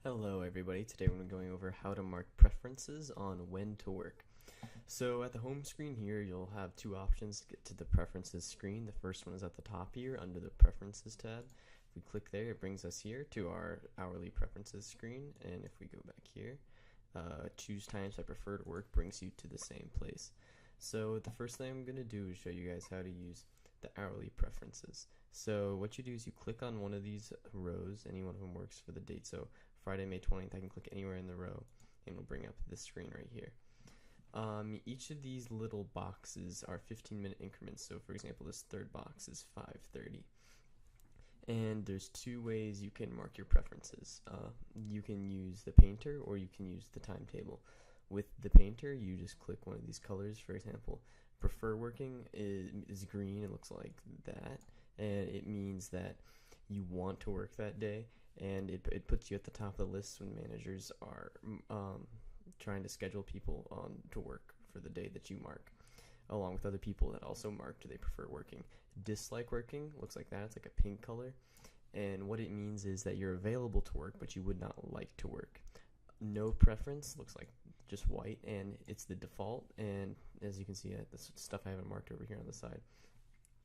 Hello everybody, today we're going over how to mark preferences on WhenToWork. So at the home screen here, you'll have two options to get to the preferences screen. The first one is at the top here under the preferences tab. If we click there, it brings us here to our hourly preferences screen, and if we go back here, choose times I prefer to work brings you to the same place. So the first thing I'm going to do is show you guys how to use the hourly preferences. So what you do is you click on one of these rows, any one of them works for the date. So Friday, May 20th, I can click anywhere in the row and it'll bring up this screen right here. Each of these little boxes are 15-minute increments. So for example, this third box is 5:30. And there's two ways you can mark your preferences. You can use the painter or you can use the timetable. With the painter, you just click one of these colors. For example, prefer working is green. It looks like that, and it means that you want to work that day, and it puts you at the top of the list when managers are trying to schedule people on to work for the day that you mark, along with other people that also marked they prefer working. Dislike working looks like that. It's like a pink color, and what it means is that you're available to work but you would not like to work. No preference looks like just white, and it's the default, and as you can see, the stuff I haven't marked over here on the side,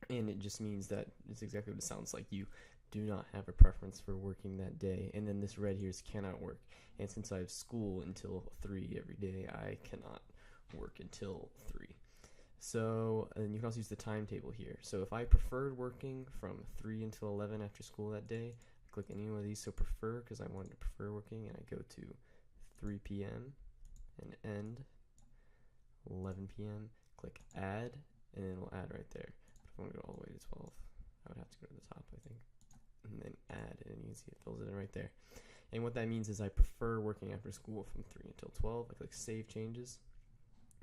and it just means that it's exactly what it sounds like. You do not have a preference for working that day. And then this red here is cannot work, and since I have school until 3 every day, I cannot work until 3. So, and you can also use the timetable here. So if I preferred working from 3 until 11 after school that day, I click any one of these. So prefer, because I wanted to prefer working, and I go to 3 p.m. and end 11 p.m. Click add, and then it'll add right there. But if I want to go all the way to 12, I would have to go to the top, I think, and then add, and you can see it fills it in right there. And what that means is I prefer working after school from 3 until 12. I click save changes.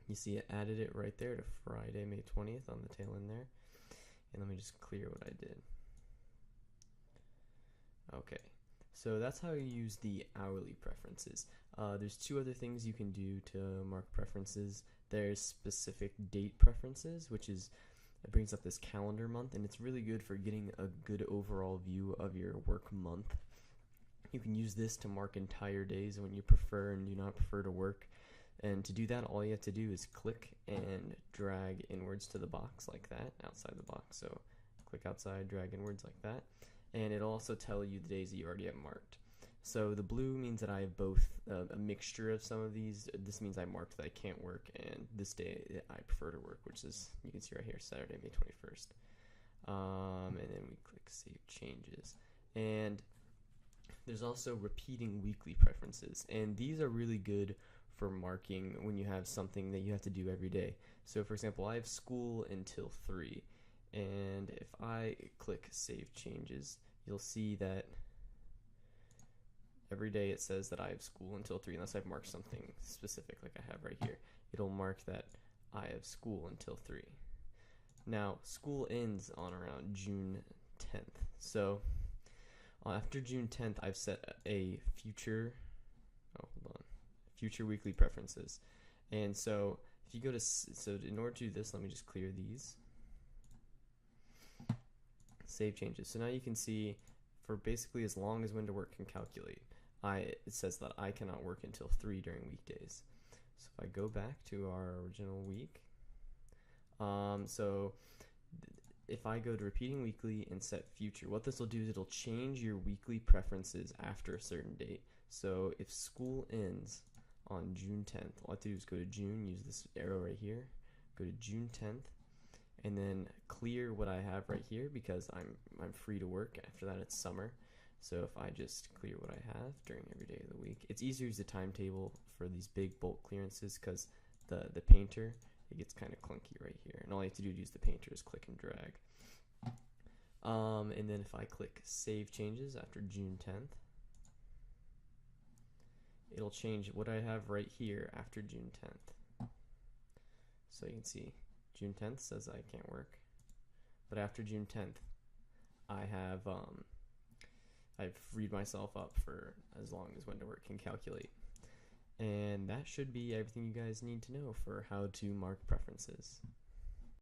You see it added it right there to Friday, May 20th on the tail end there. And let me just clear what I did. Okay, so that's how you use the hourly preferences. There's two other things you can do to mark preferences. There's specific date preferences, which is, it brings up this calendar month, and it's really good for getting a good overall view of your work month. You can use this to mark entire days when you prefer and do not prefer to work. And to do that, all you have to do is click and drag inwards to the box like that, outside the box. So click outside, drag inwards like that. And it'll also tell you the days that you already have marked. So the blue means that I have both a mixture of some of these. This means I marked that I can't work, and this day I prefer to work, which is, you can see right here, Saturday, May 21st. And then we click Save Changes. And there's also repeating weekly preferences, and these are really good for marking when you have something that you have to do every day. So for example, I have school until 3, and if I click Save Changes, you'll see that every day it says that I have school until 3, unless I've marked something specific like I have right here. It'll mark that I have school until 3. Now, school ends on around June 10th. So after June 10th, I've set a future weekly preferences. And so if you go to, so in order to do this, let me just clear these. Save changes. So now you can see for basically as long as WhenToWork can calculate, it says that I cannot work until 3 during weekdays. So if I go back to our original week, so if I go to repeating weekly and set future, what this will do is it'll change your weekly preferences after a certain date. So if school ends on June 10th, all I have to do is go to June, use this arrow right here, go to June 10th, and then clear what I have right here because I'm free to work. After that, it's summer. So if I just clear what I have during every day of the week, it's easier to use the timetable for these big bulk clearances because the painter, it gets kind of clunky right here, and all you have to do to use the painter is click and drag. And then if I click Save Changes after June 10th, it'll change what I have right here after June 10th. So you can see June 10th says I can't work, but after June 10th, I've freed myself up for as long as WhenToWork can calculate. And that should be everything you guys need to know for how to mark preferences.